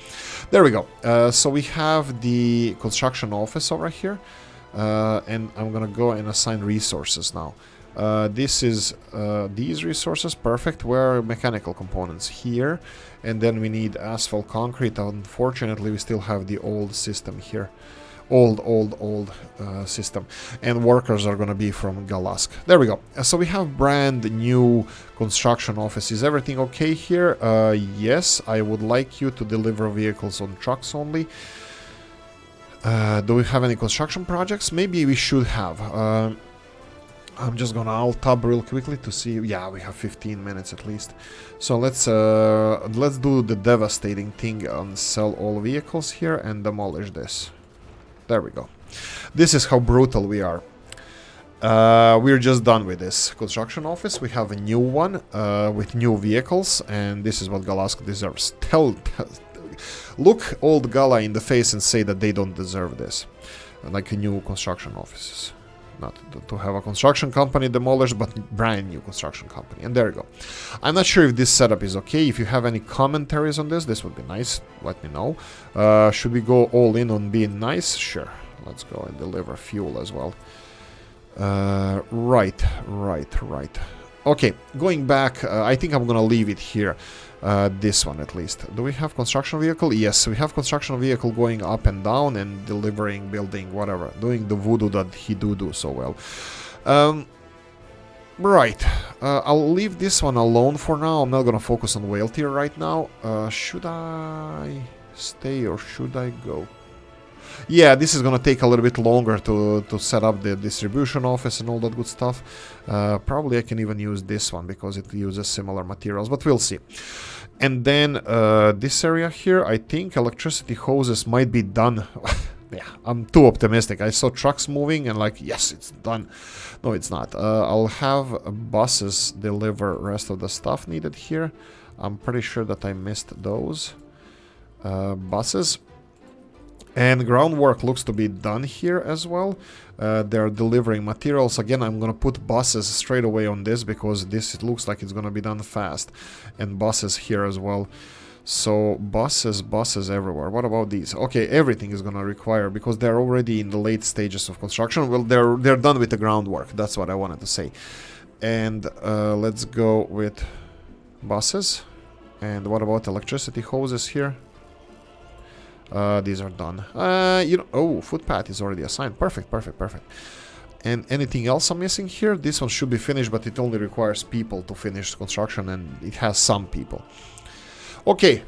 There we go. So we have the construction office over here. And I'm gonna go and assign resources now. This is these resources, perfect. Where are mechanical components? Here. And then we need asphalt concrete. Unfortunately, we still have the old system here. Old system. And workers are gonna be from Galask. There we go. So we have brand new construction office. Is everything okay here? Yes, I would like you to deliver vehicles on trucks only. Do we have any construction projects? Maybe we should have. I'm just gonna alt-tab real quickly to see. Yeah, we have 15 minutes at least. So let's do the devastating thing and sell all vehicles here and demolish this. There we go. This is how brutal we are. We're just done with this construction office. We have a new one with new vehicles, and this is what Galask deserves. Look old Gala in the face and say that they don't deserve this. Like new construction offices. Not to have a construction company demolished, but brand new construction company. And there you go. I'm not sure if this setup is okay. If you have any commentaries on this, this would be nice. Let me know. Should we go all in on being nice? Sure. Let's go and deliver fuel as well. Right. Okay, going back, I think I'm gonna leave it here. This one at least. Do we have construction vehicle? Yes, we have construction vehicle going up and down and delivering, building, whatever. Doing the voodoo that he do so well. Right. I'll leave this one alone for now. I'm not gonna focus on whale tier right now. Should I stay or should I go? Yeah, this is gonna take a little bit longer to set up the distribution office and all that good stuff. Probably I can even use this one because it uses similar materials, but we'll see. And then this area here, I think electricity hoses might be done. Yeah, I'm too optimistic. I saw trucks moving and like, yes, it's done. No, it's not. I'll have buses deliver rest of the stuff needed here. I'm pretty sure that I missed those buses. And groundwork looks to be done here as well. They're delivering materials. Again, I'm gonna put buses straight away on this because this it looks like it's gonna be done fast. And buses here as well. So buses everywhere. What about these? Okay, everything is gonna require because they're already in the late stages of construction. Well, they're done with the groundwork. That's what I wanted to say. And let's go with buses. And what about electricity hoses here? These are done. Oh, footpath is already assigned. Perfect. And anything else I'm missing here? This one should be finished, but it only requires people to finish construction, and it has some people. Okay.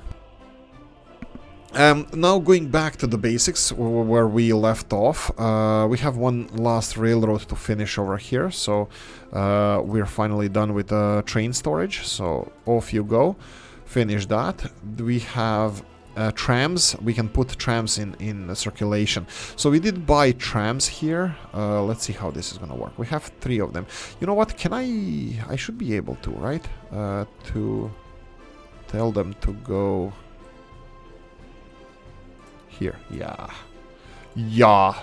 Now going back to the basics where we left off, we have one last railroad to finish over here, so we're finally done with the train storage, so off you go, finish that. We have trams, we can put trams in circulation. So we did buy trams here, let's see how this is gonna work. We have 3 of them. You know what, I should be able to, right? To tell them to go... Here, yeah. Yeah.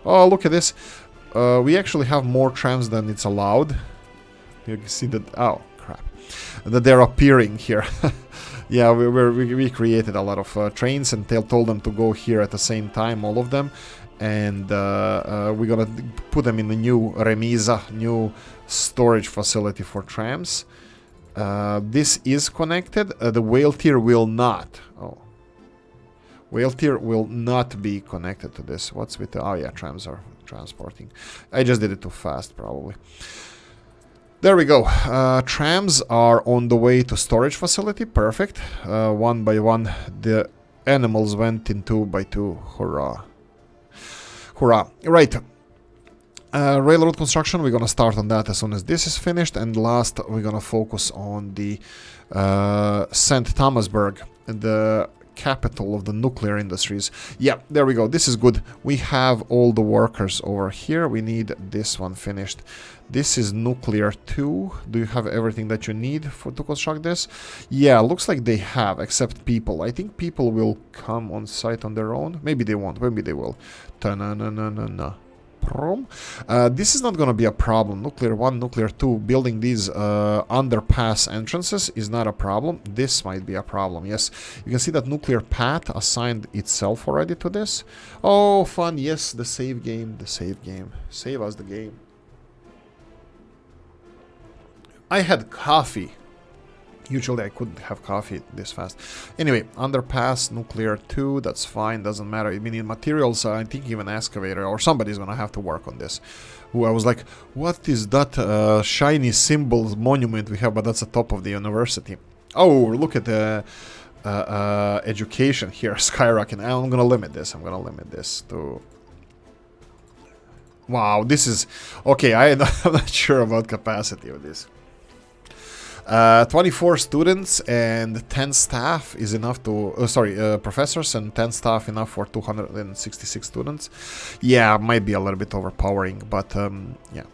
Oh, look at this. We actually have more trams than it's allowed. You can see that... Oh, crap. That they're appearing here. Yeah, we created a lot of trains and told them to go here at the same time, all of them. And we're gonna put them in the new remisa, new storage facility for trams. This is connected. The whale tier will not. Oh. Whale tier will not be connected to this. What's with the... Oh yeah, trams are transporting. I just did it too fast, probably. There we go. Trams are on the way to storage facility. Perfect. One by one, the animals went in 2 by 2. Hurrah. Hurrah. Right. Railroad construction, we're gonna start on that as soon as this is finished, and last we're gonna focus on the St. Thomasburg, the capital of the nuclear industries. Yeah, there we go, this is good. We have all the workers over here. We need this one finished. This is nuclear 2. Do you have everything that you need to construct this? Yeah, looks like they have, except people. I think people will come on site on their own. Maybe they won't, maybe they will. Ta-na-na-na-na-na. This is not going to be a problem. Nuclear 1, Nuclear 2, building these underpass entrances is not a problem. This might be a problem, yes. You can see that Nuclear Path assigned itself already to this. Oh, fun, yes, the save game, the save game. Save us the game. I had coffee. Usually I couldn't have coffee this fast. Anyway, underpass, nuclear 2, that's fine, doesn't matter. I mean, in materials, I think even excavator or somebody's gonna have to work on this. Ooh, I was like, what is that shiny symbol monument we have? But that's the top of the university. Oh, look at the education here, skyrocketing. I'm gonna limit this. I'm gonna limit this to... Wow, this is... Okay, I'm not sure about capacity of this. 24 students and 10 staff is enough to... professors and 10 staff enough for 266 students. Yeah, might be a little bit overpowering, but yeah.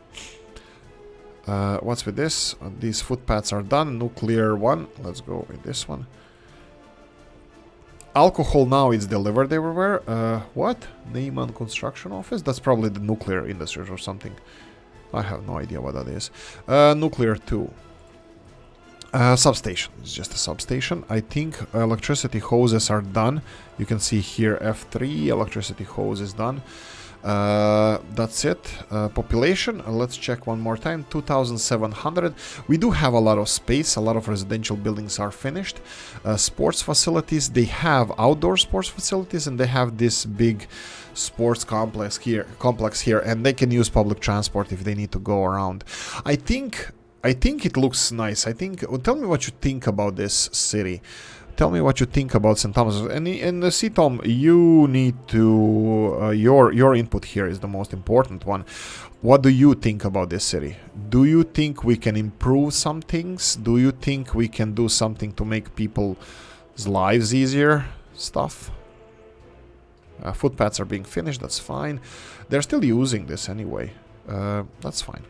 What's with this? These footpaths are done. Nuclear 1. Let's go with this one. Alcohol now is delivered everywhere. What? Neyman Construction Office? That's probably the nuclear industries or something. I have no idea what that is. Nuclear 2. Substation. It's just a substation. I think electricity hoses are done. You can see here F3, electricity hose is done. That's it. Population, let's check one more time. 2,700. We do have a lot of space. A lot of residential buildings are finished. Sports facilities, they have outdoor sports facilities and they have this big sports complex here, and they can use public transport if they need to go around. I think it looks nice. Tell me what you think about this city. Tell me what you think about St. Thomas. And see, Tom, you need to... your input here is the most important one. What do you think about this city? Do you think we can improve some things? Do you think we can do something to make people's lives easier? Stuff? Footpaths are being finished, that's fine. They're still using this anyway. That's fine.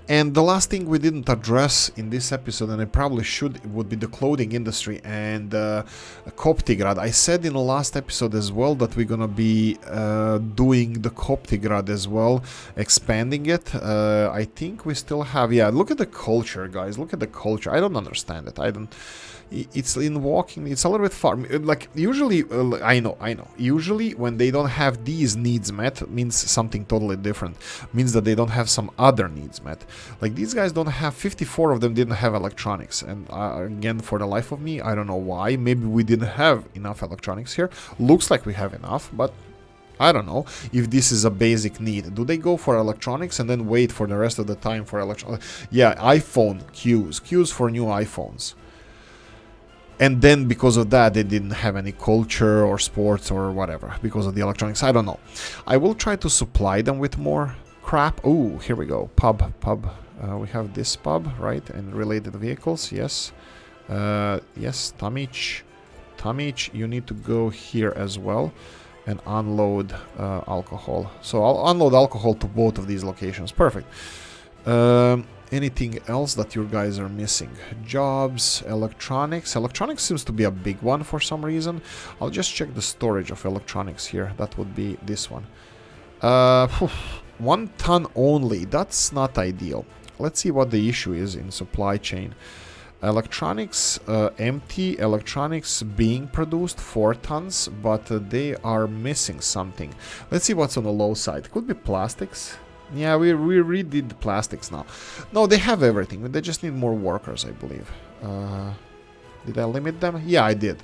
And the last thing we didn't address in this episode, and I probably should, would be the clothing industry and Koptigrad. I said in the last episode as well that we're gonna be doing the Koptigrad as well, expanding it. I think we still have... Yeah, look at the culture, guys. Look at the culture. I don't understand it. I don't... It's in walking, it's a little bit far. Like, usually, I know. Usually, when they don't have these needs met, means something totally different. Means that they don't have some other needs met. Like, these guys don't have... 54 of them didn't have electronics. And again, for the life of me, I don't know why. Maybe we didn't have enough electronics here. Looks like we have enough, but I don't know if this is a basic need. Do they go for electronics and then wait for the rest of the time for electronics? Yeah, iPhone queues for new iPhones. And then because of that, they didn't have any culture or sports or whatever because of the electronics. I don't know. I will try to supply them with more crap. Oh, here we go. Pub. We have this pub, right? And related vehicles, yes. Yes, Tamich, you need to go here as well and unload alcohol. So I'll unload alcohol to both of these locations. Perfect. Anything else that you guys are missing? Jobs, electronics. Electronics seems to be a big one for some reason. I'll just check the storage of electronics here. That would be this one. 1 ton only. That's not ideal. Let's see what the issue is in supply chain. Electronics empty. Electronics being produced 4 tons, but they are missing something. Let's see what's on the low side. Could be plastics. Yeah, we redid the plastics now. No, they have everything. They just need more workers, I believe. Did I limit them? Yeah, I did.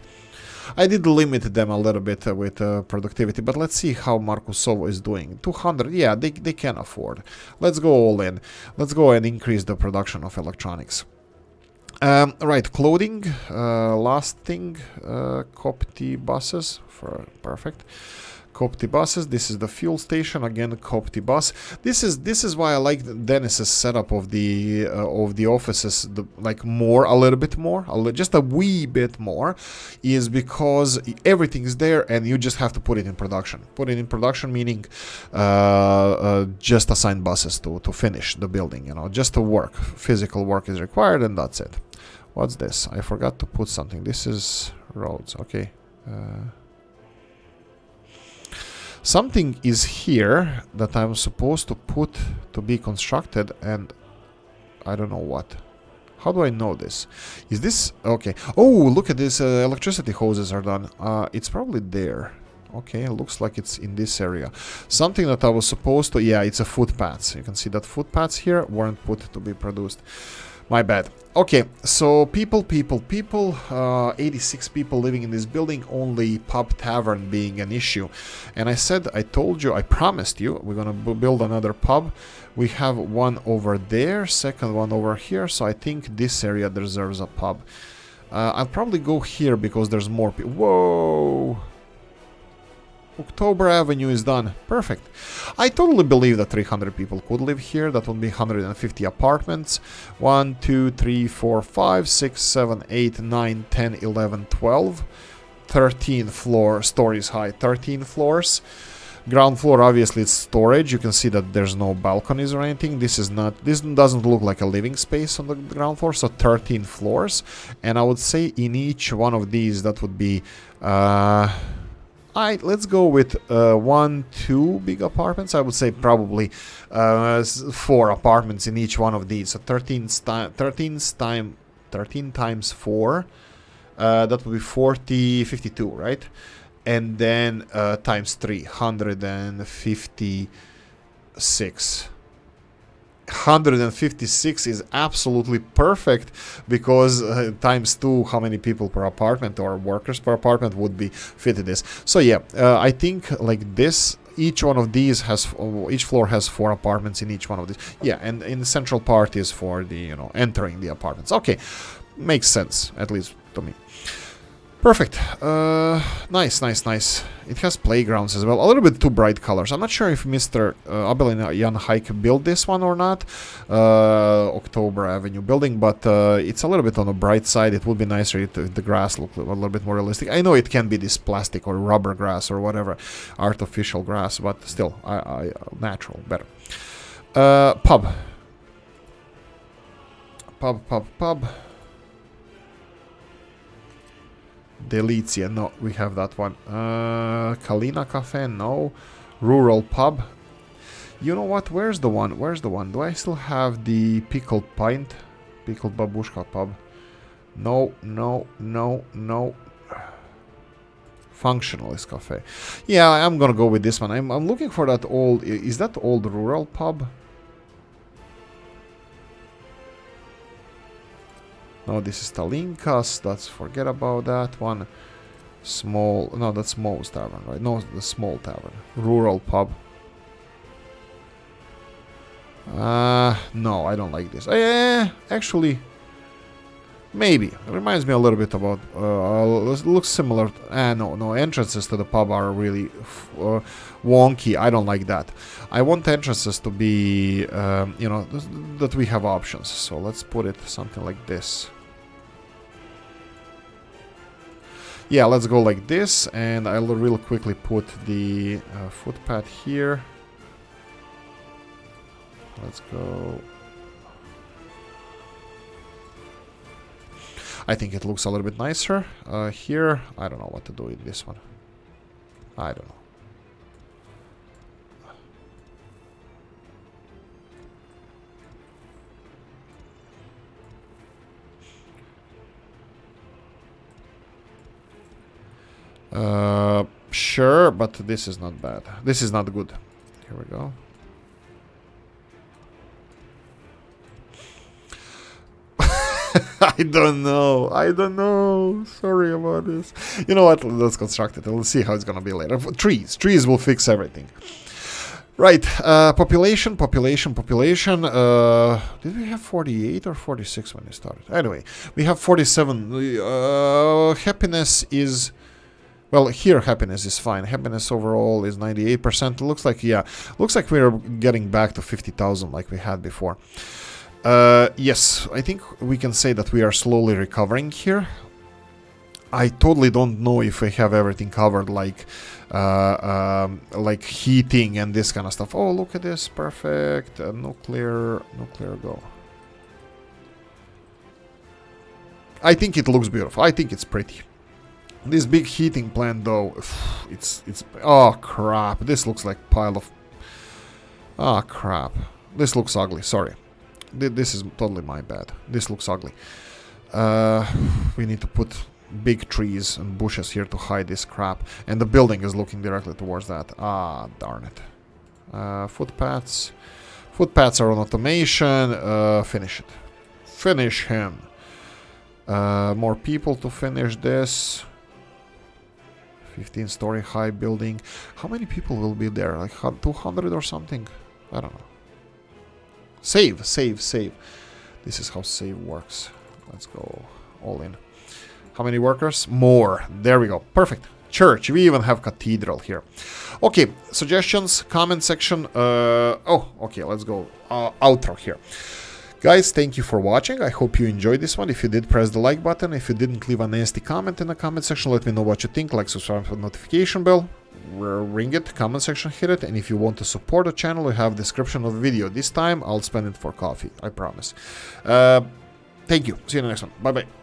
I did limit them a little bit with productivity, but let's see how Markusovo is doing. 200, yeah, they can afford. Let's go all in. Let's go and increase the production of electronics. Right, clothing. Last thing, Copti buses. Perfect. Copti buses. This is the fuel station again. Copti bus. This is why I like Dennis's setup of the offices. Like a little bit more, just a wee bit more, is because everything is there and you just have to put it in production. Put it in production meaning just assign buses to finish the building. You know, just to work. Physical work is required and that's it. What's this? I forgot to put something. This is roads. Okay. Something is here that I'm supposed to put to be constructed and I don't know what. How do I know this? Is this... Okay. Oh, look at this. Electricity hoses are done. It's probably there. Okay, it looks like it's in this area. Something that I was supposed to... Yeah, it's a footpaths. You can see that footpaths here weren't put to be produced. My bad. Okay, so people, 86 people living in this building, only pub tavern being an issue. And I told you, I promised you, we're gonna build another pub. We have one over there, second one over here, so I think this area deserves a pub. I'll probably go here because there's more people. Whoa! October Avenue is done. Perfect. I totally believe that 300 people could live here. That would be 150 apartments. 1, 2, 3, 4, 5, 6, 7, 8, 9, 10, 11, 12. 13 stories high. 13 floors. Ground floor, obviously, it's storage. You can see that there's no balconies or anything. This doesn't look like a living space on the ground floor. So 13 floors. And I would say in each one of these, that would be... let's go with 1, 2 big apartments. I would say probably 4 apartments in each one of these. So 13 times 4, that would be 52, right? And then times 3, 156. 156 is absolutely perfect because times 2, how many people per apartment or workers per apartment would be fitted this. So yeah, I think like this, each one of these each floor has 4 apartments in each one of these. Yeah, and in the central part is for the, entering the apartments. Okay, makes sense, at least to me. Perfect. Nice. It has playgrounds as well. A little bit too bright colors. I'm not sure if Mr. Abelin Jan Hike built this one or not. October Avenue building, but it's a little bit on the bright side. It would be nicer if the grass looked a little bit more realistic. I know it can be this plastic or rubber grass or whatever, artificial grass, but still, natural, better. Pub. Delicia, no, we have that one. Kalina Cafe, no. Rural Pub. You know what? Where's the one? Do I still have the Pickled Pint? Pickled Babushka Pub. No. Functionalist Cafe. Yeah, I'm gonna go with this one. I'm looking for that old... Is that old Rural Pub? No, this is Talinkas. Let's forget about that one. Small, no, that's Moe's Tavern, right? No, the Small Tavern. Rural pub. No, I don't like this. Actually, maybe. It reminds me a little bit about, looks similar. No, entrances to the pub are really wonky. I don't like that. I want entrances to be, you know, that we have options. So let's put it something like this. Yeah, let's go like this, and I'll real quickly put the footpath here. Let's go. I think it looks a little bit nicer. Here, I don't know what to do with this one. I don't know. Sure, but this is not bad. This is not good. Here we go. I don't know. Sorry about this. You know what? Let's construct it. We'll see how it's gonna be later. Trees will fix everything. Right. Population. Did we have 48 or 46 when we started? Anyway, we have 47. Happiness is... Well, here happiness is fine. Happiness overall is 98%. Looks like we're getting back to 50,000 like we had before. Yes, I think we can say that we are slowly recovering here. I totally don't know if we have everything covered, like heating and this kind of stuff. Oh, look at this, perfect. Nuclear go. I think it looks beautiful. I think it's pretty. This big heating plant, though, it's oh crap. This looks like pile of... Oh crap. This looks ugly. Sorry. This is totally my bad. This looks ugly. We need to put big trees and bushes here to hide this crap. And the building is looking directly towards that. Ah, darn it. Footpaths. Footpaths are on automation. Finish it. Finish him. More people to finish this. 15-story high building. How many people will be there? Like 200 or something? I don't know. Save. This is how save works. Let's go all in. How many workers? More. There we go. Perfect. Church. We even have cathedral here. Okay. Suggestions, comment section. Okay. Let's go. Outro here. Guys, thank you for watching. I hope you enjoyed this one. If you did, press the like button. If you didn't, leave a nasty comment in the comment section. Let me know what you think. Like, subscribe to the notification bell. Ring it, comment section, hit it. And if you want to support the channel, we have description of the video. This time, I'll spend it for coffee. I promise. Thank you. See you in the next one. Bye-bye.